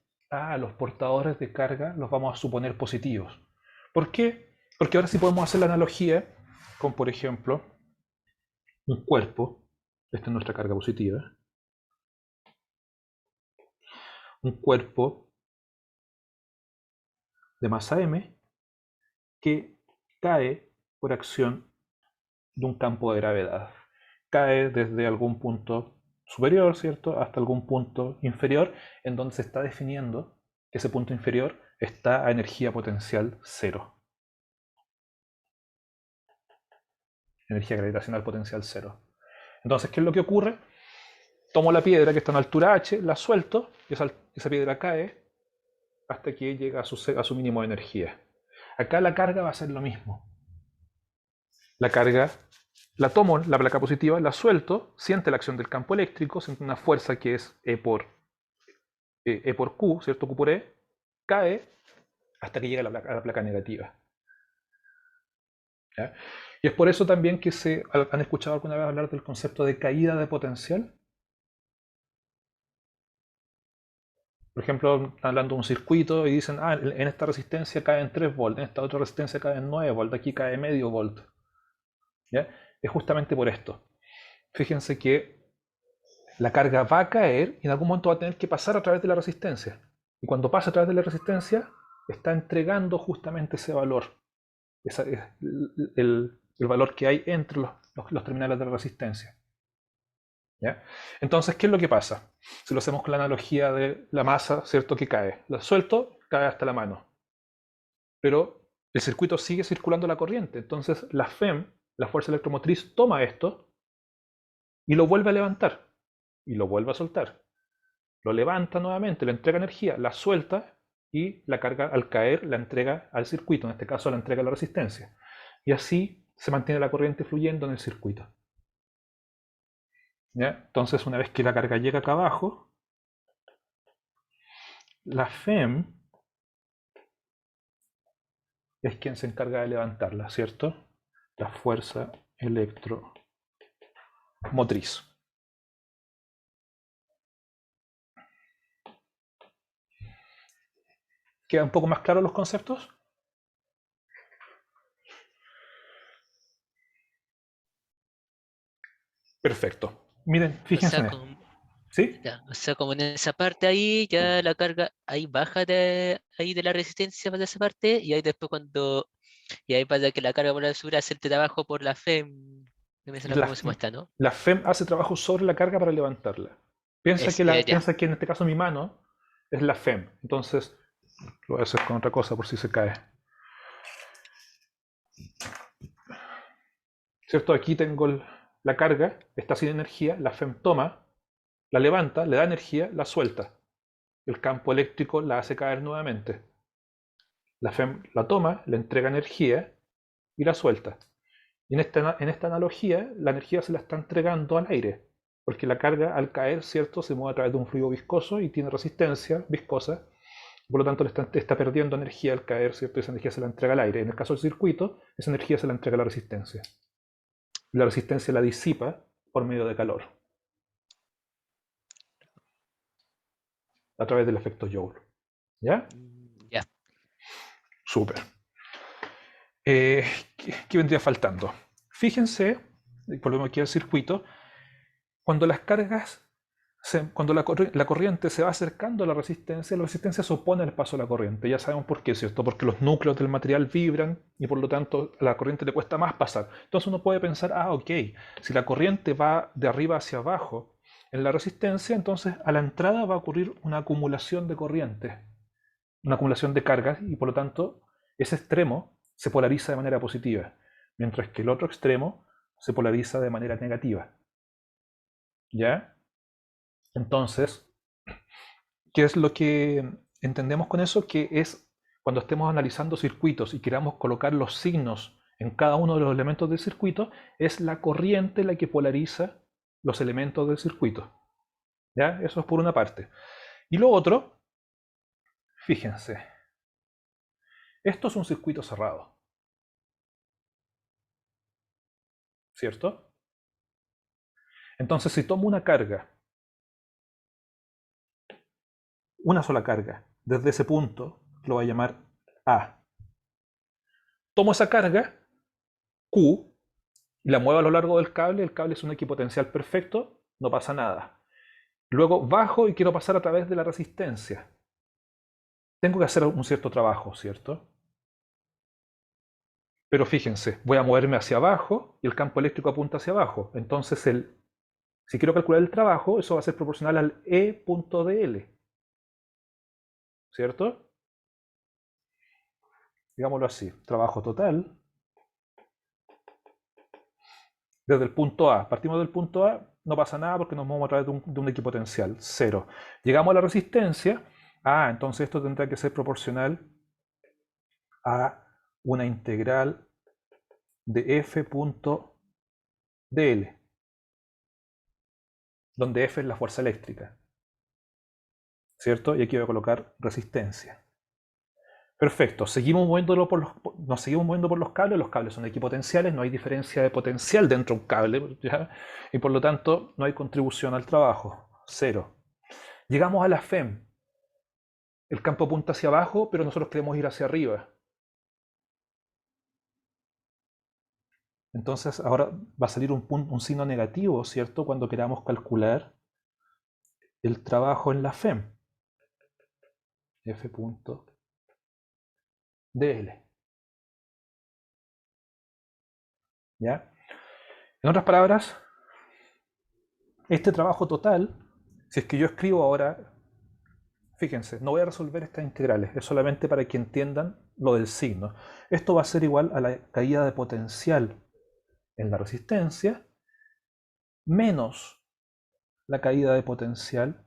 los portadores de carga los vamos a suponer positivos. ¿Por qué? Porque ahora sí podemos hacer la analogía con, por ejemplo, un cuerpo. Esta es nuestra carga positiva. Un cuerpo de masa m que cae por acción de un campo de gravedad. Cae desde algún punto superior, ¿cierto?, hasta algún punto inferior, en donde se está definiendo que ese punto inferior está a energía potencial cero. Energía gravitacional potencial cero. Entonces, ¿qué es lo que ocurre? Tomo la piedra que está en altura h, la suelto, y esa piedra cae hasta que llega a su mínimo de energía. Acá la carga va a ser lo mismo. La carga la tomo, la placa positiva, la suelto, siente la acción del campo eléctrico, siente una fuerza que es E por Q, ¿cierto? Q por E, cae hasta que llega a la placa negativa. ¿Ya? Y es por eso también que han escuchado alguna vez hablar del concepto de caída de potencial. Por ejemplo, están hablando de un circuito y dicen, en esta resistencia caen 3 volts, en esta otra resistencia caen 9 volts, aquí cae medio volt. ¿Ya? Es justamente por esto. Fíjense que la carga va a caer y en algún momento va a tener que pasar a través de la resistencia. Y cuando pasa a través de la resistencia, está entregando justamente ese valor, el valor que hay entre los terminales de resistencia. ¿Ya? Entonces, ¿qué es lo que pasa? Si lo hacemos con la analogía de la masa, ¿cierto? Que cae. Lo suelto, cae hasta la mano. Pero el circuito sigue circulando la corriente. Entonces, la FEM, la fuerza electromotriz, toma esto y lo vuelve a levantar. Y lo vuelve a soltar. Lo levanta nuevamente, le entrega energía, la suelta y la carga al caer la entrega al circuito. En este caso, la entrega a la resistencia. Y así se mantiene la corriente fluyendo en el circuito. ¿Ya? Entonces, una vez que la carga llega acá abajo, la FEM es quien se encarga de levantarla, ¿cierto? La fuerza electromotriz. ¿Quedan un poco más claros los conceptos? Perfecto. Miren, O fíjense sea, en esto. ¿Sí? como en esa parte ahí, ya la carga ahí baja de ahí de la resistencia para esa parte, y ahí después y ahí para que la carga por la sur hace el trabajo por la FEM, que me suena La, como se muestra, ¿no? la FEM hace trabajo sobre la carga para levantarla. Piensa Es, que, ya. piensa que en este caso mi mano es la FEM. Entonces, lo voy a hacer con otra cosa por si se cae. ¿Cierto? Aquí tengo la carga, está sin energía, la FEM toma, la levanta, le da energía, la suelta. El campo eléctrico la hace caer nuevamente. La FEM la toma, le entrega energía y la suelta. Y en esta analogía, la energía se la está entregando al aire, porque la carga al caer, ¿cierto?, se mueve a través de un fluido viscoso y tiene resistencia viscosa, por lo tanto le está perdiendo energía al caer, ¿cierto? Y esa energía se la entrega al aire. En el caso del circuito, esa energía se la entrega a la resistencia. Y la resistencia la disipa por medio de calor, a través del efecto Joule. ¿Ya? Ya. Súper. ¿Qué vendría faltando? Fíjense, volvemos aquí al circuito, cuando las cargas, cuando la corriente se va acercando a la resistencia se opone al paso de la corriente. Ya sabemos por qué, ¿cierto? Porque los núcleos del material vibran y por lo tanto a la corriente le cuesta más pasar. Entonces uno puede pensar, ok, si la corriente va de arriba hacia abajo en la resistencia, entonces a la entrada va a ocurrir una acumulación de corriente, una acumulación de cargas y por lo tanto ese extremo se polariza de manera positiva, mientras que el otro extremo se polariza de manera negativa. ¿Ya? Entonces, ¿qué es lo que entendemos con eso? Que es cuando estemos analizando circuitos y queramos colocar los signos en cada uno de los elementos del circuito, es la corriente la que polariza los elementos del circuito. ¿Ya? Eso es por una parte. Y lo otro, fíjense, esto es un circuito cerrado, ¿cierto? Entonces, si tomo una carga, una sola carga, desde ese punto, lo voy a llamar A. Tomo esa carga, Q, y la muevo a lo largo del cable, el cable es un equipotencial perfecto, no pasa nada. Luego bajo y quiero pasar a través de la resistencia. Tengo que hacer un cierto trabajo, ¿cierto? Pero fíjense, voy a moverme hacia abajo y el campo eléctrico apunta hacia abajo. Entonces, si quiero calcular el trabajo, eso va a ser proporcional al E.dl, ¿cierto? Digámoslo así, trabajo total desde el punto A. Partimos del punto A, no pasa nada porque nos movemos a través de un equipotencial, 0. Llegamos a la resistencia, entonces esto tendrá que ser proporcional a una integral de f.dl, donde F es la fuerza eléctrica, ¿cierto? Y aquí voy a colocar resistencia. Perfecto, nos seguimos moviendo por los cables son equipotenciales, no hay diferencia de potencial dentro de un cable, ¿ya? Y por lo tanto no hay contribución al trabajo, 0. Llegamos a la FEM, el campo apunta hacia abajo, pero nosotros queremos ir hacia arriba. Entonces ahora va a salir un signo negativo, ¿cierto? Cuando queramos calcular el trabajo en la FEM. F.dl. de L. ¿Ya? En otras palabras, este trabajo total, si es que yo escribo ahora, fíjense, no voy a resolver estas integrales, es solamente para que entiendan lo del signo. Esto va a ser igual a la caída de potencial en la resistencia menos la caída de potencial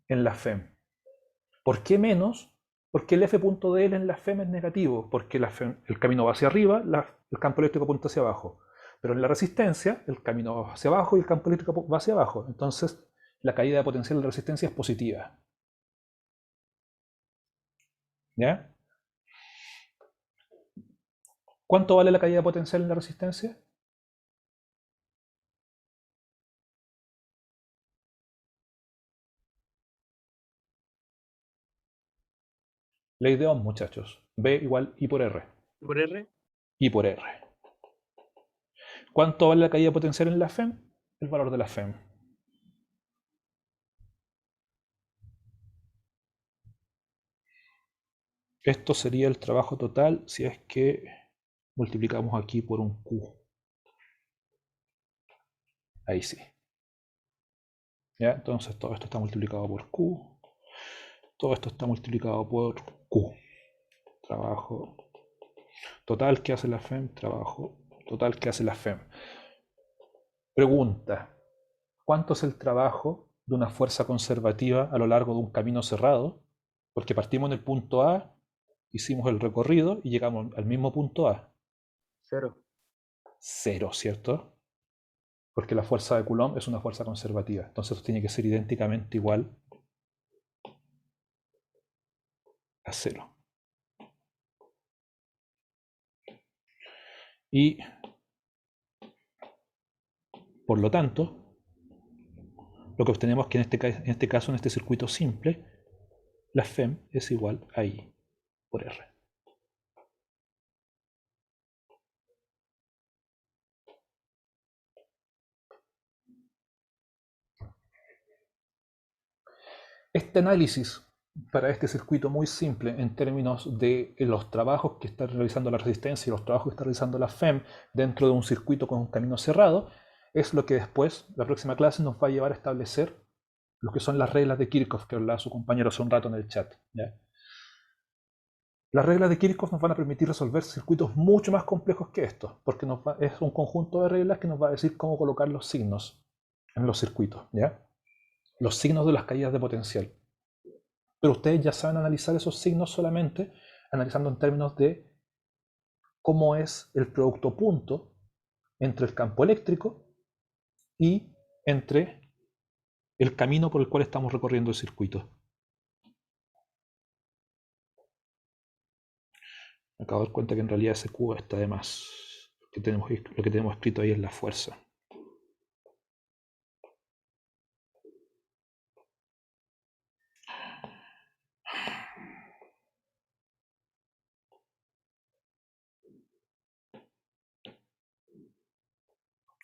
en la FEM. ¿Por qué menos? Porque el F.dl en la FEM es negativo, porque el camino va hacia arriba, el campo eléctrico apunta hacia abajo. Pero en la resistencia, el camino va hacia abajo y el campo eléctrico va hacia abajo. Entonces, la caída de potencial de la resistencia es positiva. ¿Ya? ¿Cuánto vale la caída de potencial en la resistencia? Ley de Ohm, muchachos. B igual I por R. ¿Por R? I por R. ¿Cuánto vale la caída de potencial en la FEM? El valor de la FEM. Esto sería el trabajo total si es que multiplicamos aquí por un Q. Ahí sí. ¿Ya? Entonces todo esto está multiplicado por Q. Todo esto está multiplicado por Q. Trabajo total que hace la FEM. Trabajo total que hace la FEM. Pregunta. ¿Cuánto es el trabajo de una fuerza conservativa a lo largo de un camino cerrado? Porque partimos en el punto A, hicimos el recorrido y llegamos al mismo punto A. 0. 0, ¿cierto? Porque la fuerza de Coulomb es una fuerza conservativa. Entonces esto tiene que ser idénticamente igual a 0. Y por lo tanto, lo que obtenemos es que en este caso, en este circuito simple, la FEM es igual a I por R. Este análisis para este circuito muy simple en términos de los trabajos que está realizando la resistencia y los trabajos que está realizando la FEM dentro de un circuito con un camino cerrado, es lo que después, la próxima clase, nos va a llevar a establecer lo que son las reglas de Kirchhoff, que hablaba su compañero hace un rato en el chat. ¿Ya? Las reglas de Kirchhoff nos van a permitir resolver circuitos mucho más complejos que estos, porque es un conjunto de reglas que nos va a decir cómo colocar los signos en los circuitos. ¿Ya? Los signos de las caídas de potencial. Pero ustedes ya saben analizar esos signos solamente analizando en términos de cómo es el producto punto entre el campo eléctrico y entre el camino por el cual estamos recorriendo el circuito. Me acabo de dar cuenta que en realidad ese Q está de más. Lo que tenemos escrito ahí es la fuerza.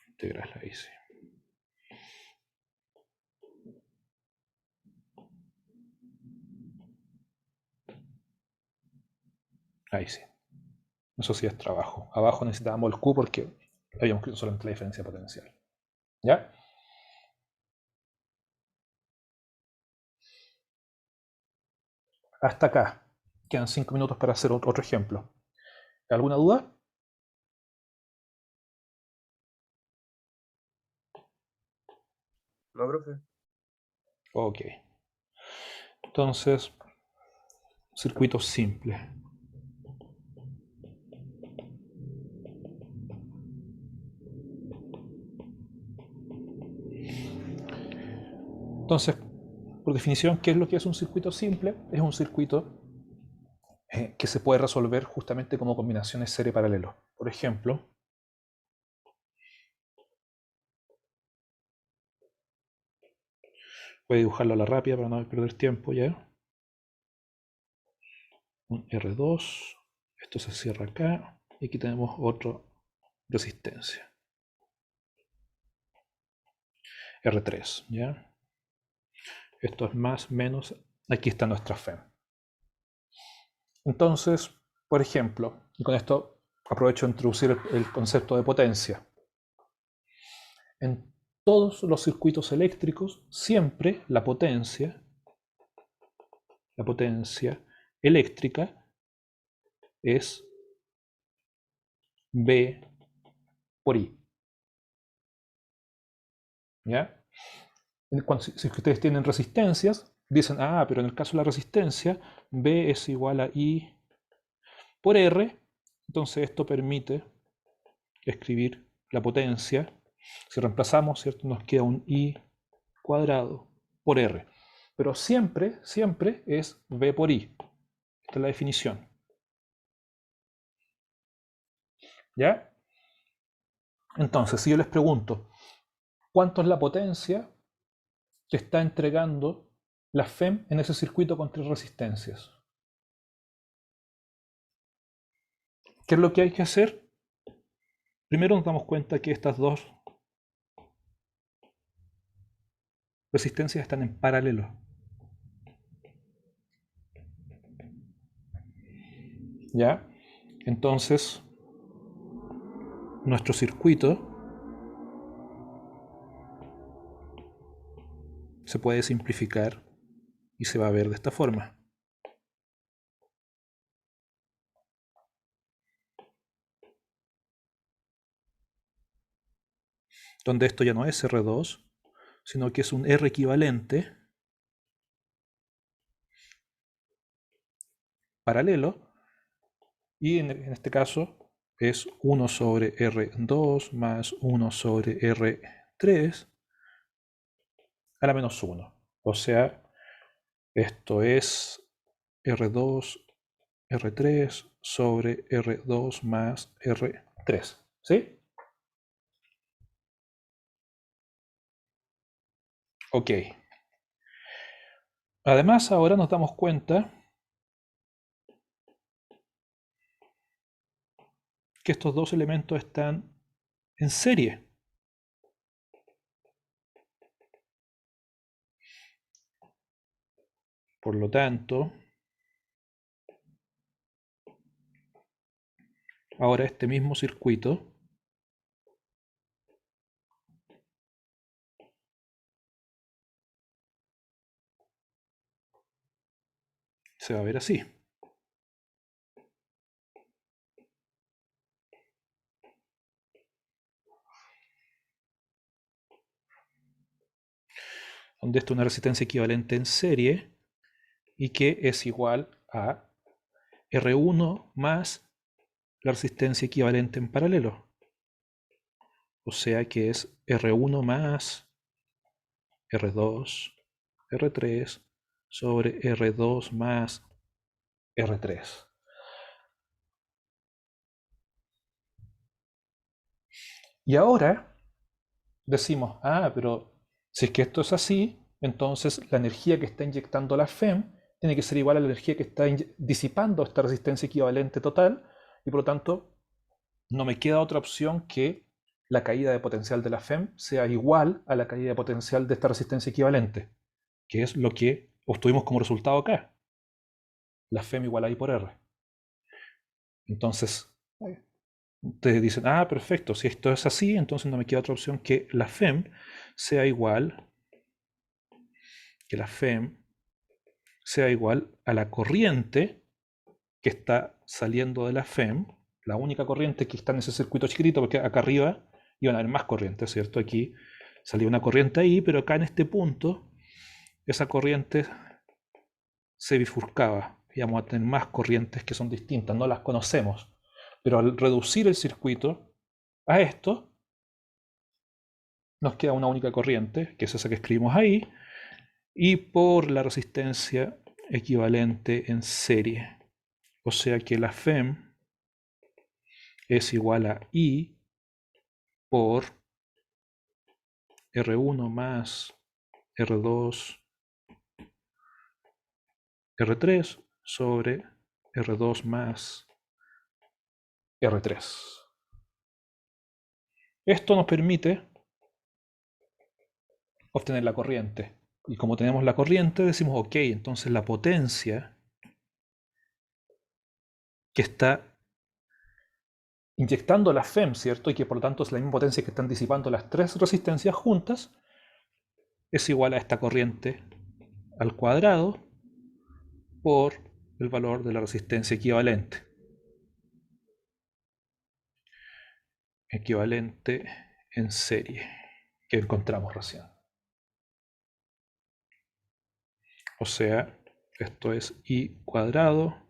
Integral ahí sí. Ahí sí. Eso sí es trabajo. Abajo necesitábamos el Q porque habíamos escrito solamente la diferencia potencial. ¿Ya? Hasta acá. Quedan 5 minutos para hacer otro ejemplo. ¿Alguna duda? No, profe. Ok. Entonces, circuito simple. Entonces, por definición, ¿qué es lo que es un circuito simple? Es un circuito que se puede resolver justamente como combinaciones serie paralelo. Por ejemplo, voy a dibujarlo a la rápida para no perder tiempo ya. Un R2, esto se cierra acá, y aquí tenemos otra resistencia. R3, ¿ya? Esto es más, menos, aquí está nuestra FEM. Entonces, por ejemplo, y con esto aprovecho de introducir el concepto de potencia. En todos los circuitos eléctricos, siempre la potencia eléctrica es V por I. ¿Ya? Si ustedes tienen resistencias, dicen, pero en el caso de la resistencia, V es igual a I por R, entonces esto permite escribir la potencia. Si reemplazamos, ¿cierto? Nos queda un I cuadrado por R. Pero siempre, siempre es V por I. Esta es la definición. ¿Ya? Entonces, si yo les pregunto, ¿cuánto es la potencia que está entregando la FEM en ese circuito con 3 resistencias? ¿Qué es lo que hay que hacer? Primero nos damos cuenta que estas dos resistencias están en paralelo. ¿Ya? Entonces, nuestro circuito se puede simplificar y se va a ver de esta forma. Donde esto ya no es R2, sino que es un R equivalente paralelo, y en este caso es 1 sobre R2 más 1 sobre R3 a la menos 1. O sea, esto es R2, R3 sobre R2 más R3. ¿Sí? Ok. Además, ahora nos damos cuenta que estos dos elementos están en serie. Por lo tanto, ahora este mismo circuito se va a ver así. Donde esto es una resistencia equivalente en serie y que es igual a R1 más la resistencia equivalente en paralelo. O sea que es R1 más R2, R3 sobre R2 más R3. Y ahora decimos, pero si es que esto es así, entonces la energía que está inyectando la FEM tiene que ser igual a la energía que está disipando esta resistencia equivalente total, y por lo tanto no me queda otra opción que la caída de potencial de la FEM sea igual a la caída de potencial de esta resistencia equivalente, que es lo que obtuvimos como resultado acá. La FEM igual a I por R. Entonces, ustedes dicen, perfecto, si esto es así, entonces no me queda otra opción que la FEM sea igual a la corriente que está saliendo de la FEM, la única corriente que está en ese circuito chiquitito, porque acá arriba iban a haber más corrientes, ¿cierto? Aquí salía una corriente ahí, pero acá en este punto, esa corriente se bifurcaba. Y vamos a tener más corrientes que son distintas, no las conocemos. Pero al reducir el circuito a esto, nos queda una única corriente, que es esa que escribimos ahí, y por la resistencia equivalente en serie. O sea que la FEM es igual a I por R1 más R2, R3 sobre R2 más R3. Esto nos permite obtener la corriente. Y como tenemos la corriente, decimos, ok, entonces la potencia que está inyectando la FEM, ¿cierto? Y que por lo tanto es la misma potencia que están disipando las tres resistencias juntas, es igual a esta corriente al cuadrado por el valor de la resistencia equivalente. Equivalente en serie, que encontramos recién. O sea, esto es I cuadrado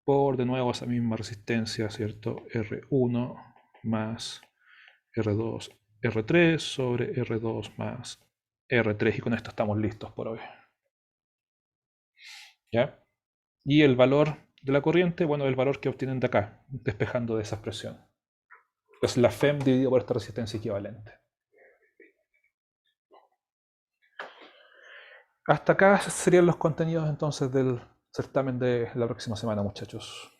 por, de nuevo, esa misma resistencia, ¿cierto? R1 más R2, R3 sobre R2 más R3, y con esto estamos listos por hoy. ¿Ya? Y el valor de la corriente, bueno, el valor que obtienen de acá, despejando de esa expresión. Es la FEM dividido por esta resistencia equivalente. Hasta acá serían los contenidos entonces del certamen de la próxima semana, muchachos.